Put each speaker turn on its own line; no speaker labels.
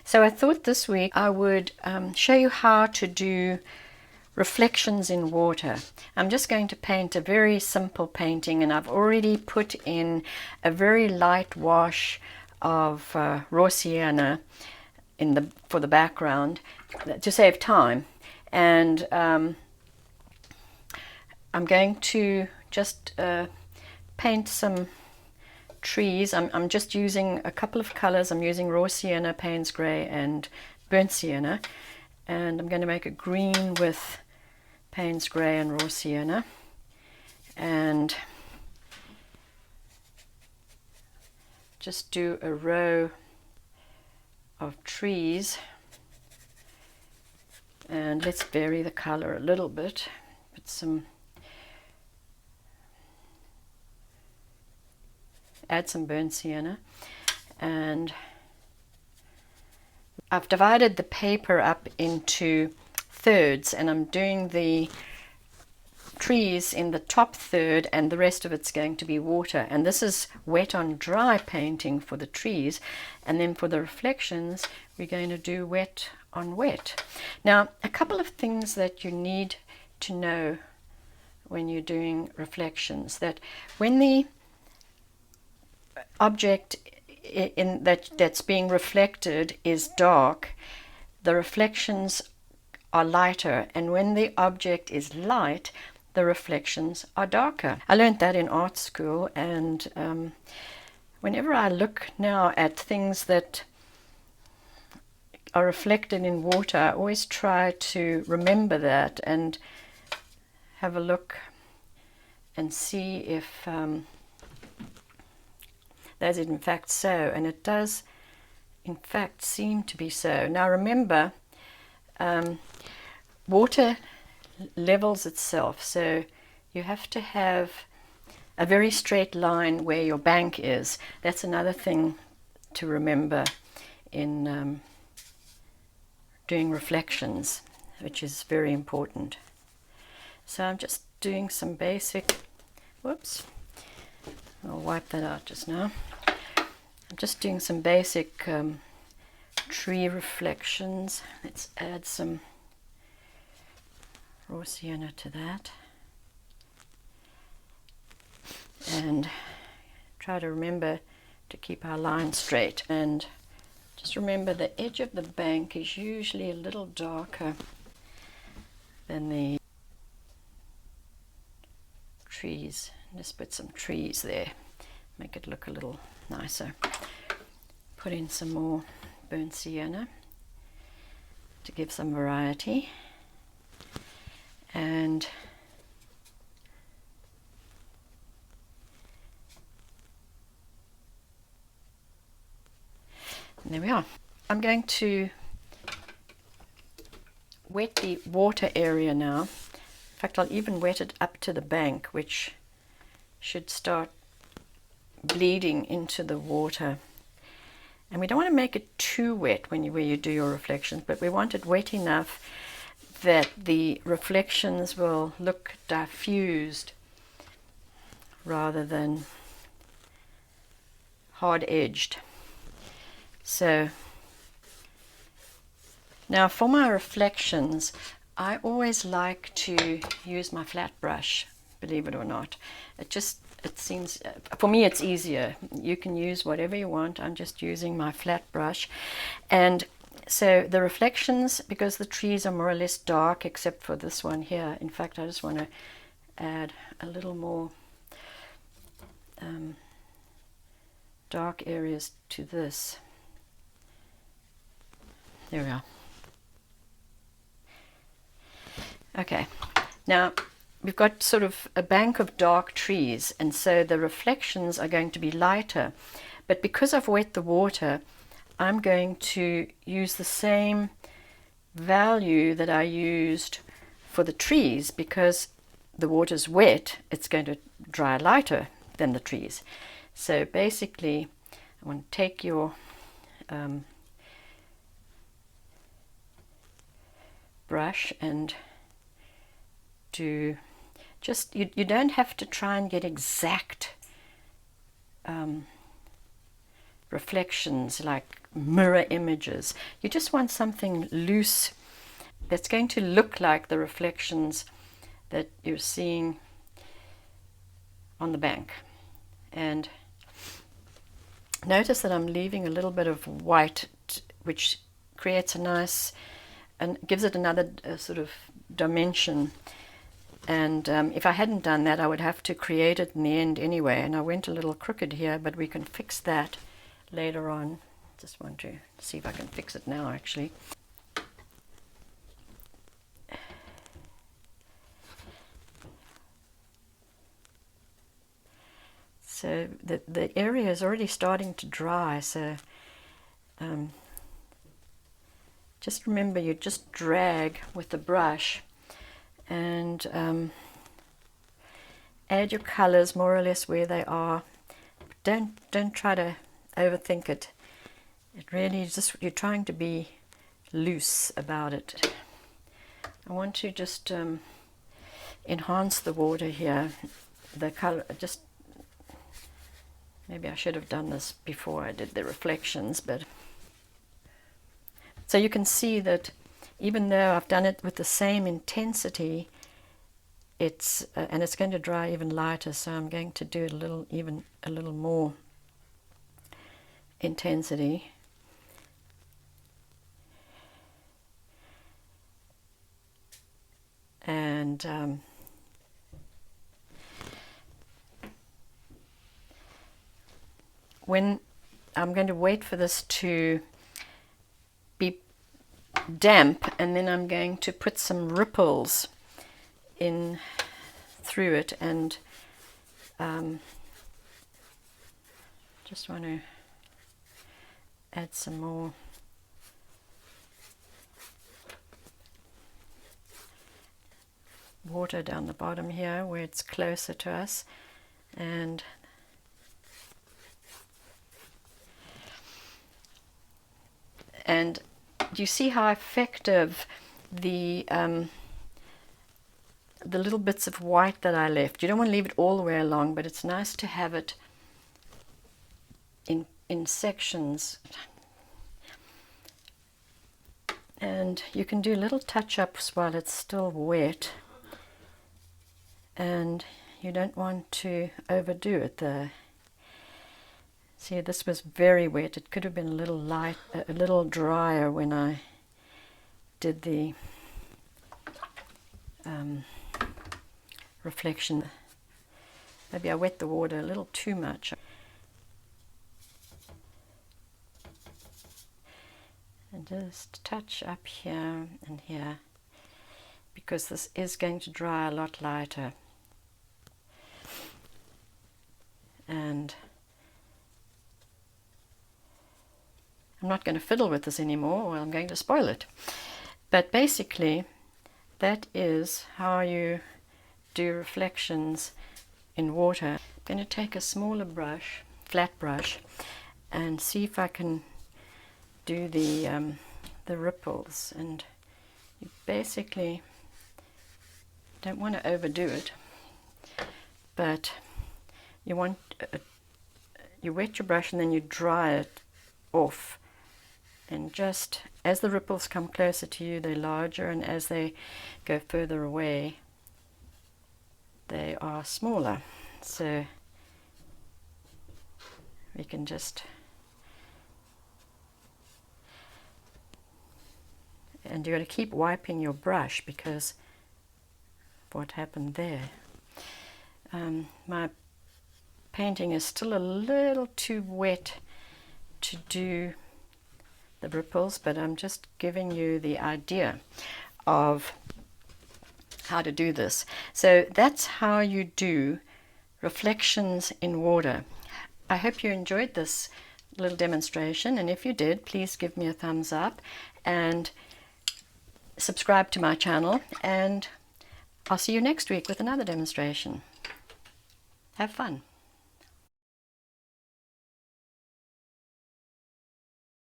So I thought this week I would show you how to do reflections in water. I'm just going to paint a very simple painting, and I've already put in a very light wash of raw sienna for the background to save time. And I'm going to just paint some trees. I'm just using a couple of colors. I'm using raw sienna, Payne's Grey, and burnt sienna, and I'm going to make a green with Payne's Grey and raw sienna, and just do a row of trees, and let's vary the color a little bit. Put some, add some burnt sienna, and I've divided the paper up into thirds, and I'm doing the trees in the top third, and the rest of it's going to be water. And this is wet on dry painting for the trees, and then for the reflections we're going to do wet on wet. Now, a couple of things that you need to know when you're doing reflections: that when the object that's being reflected is dark, the reflections are lighter, and when the object is light, the reflections are darker. I learned that in art school, and whenever I look now at things that are reflected in water, I always try to remember that and have a look and see if that is in fact so, and it does in fact seem to be so. Now remember, water levels itself, so you have to have a very straight line where your bank is. That's another thing to remember in doing reflections, which is very important. So I'm just doing some basic, whoops, I'll wipe that out just now. I'm just doing some basic tree reflections. Let's add some raw sienna to that, and try to remember to keep our line straight. And just remember, the edge of the bank is usually a little darker than the trees. Just put some trees there, make it look a little nicer. Put in some more burnt sienna to give some variety, and there we are. I'm going to wet the water area now. In fact, I'll even wet it up to the bank, which should start bleeding into the water. And we don't want to make it too wet where you do your reflections, but we want it wet enough that the reflections will look diffused rather than hard-edged. So now for my reflections, I always like to use my flat brush, believe it or not. It seems, for me it's easier. You can use whatever you want. I'm just using my flat brush. And so the reflections, because the trees are more or less dark except for this one here. In fact, I just want to add a little more dark areas to this. There we are. Okay, now we've got sort of a bank of dark trees, and so the reflections are going to be lighter. But because I've wet the water, I'm going to use the same value that I used for the trees. Because the water's wet, it's going to dry lighter than the trees. So basically, I want to take your brush and do just, you don't have to try and get exact reflections like mirror images. You just want something loose that's going to look like the reflections that you're seeing on the bank. And notice that I'm leaving a little bit of white, which creates a nice, and gives it another sort of dimension. And if I hadn't done that, I would have to create it in the end anyway. And I went a little crooked here, but we can fix that later on. Just want to see if I can fix it now, actually. So the area is already starting to dry, so just remember, you just drag with the brush and add your colors more or less where they are. Don't try to overthink it. It really is just, you're trying to be loose about it. I want to just enhance the water here. The color, just maybe I should have done this before I did the reflections, but so you can see that even though I've done it with the same intensity, it's and it's going to dry even lighter, so I'm going to do it a little more intensity. And when I'm going to wait for this to be damp, and then I'm going to put some ripples in through it, and just want to add some more water down the bottom here where it's closer to us. And do you see how effective the little bits of white that I left? You don't want to leave it all the way along, but it's nice to have it in sections. And you can do little touch-ups while it's still wet, and you don't want to overdo it there. See, this was very wet. It could have been a little light, a little drier when I did the reflection. Maybe I wet the water a little too much. And just touch up here and here, because this is going to dry a lot lighter. And I'm not going to fiddle with this anymore, or I'm going to spoil it. But basically, that is how you do reflections in water. I'm going to take a smaller brush, flat brush, and see if I can do the ripples. And you basically don't want to overdo it, but you want you wet your brush and then you dry it off. And just as the ripples come closer to you, they're larger, and as they go further away, they are smaller. So we can just, and you've got to keep wiping your brush because what happened there. My painting is still a little too wet to do the ripples, but I'm just giving you the idea of how to do this. So that's how you do reflections in water. I hope you enjoyed this little demonstration, and if you did, please give me a thumbs up and subscribe to my channel, and I'll see you next week with another demonstration. Have fun.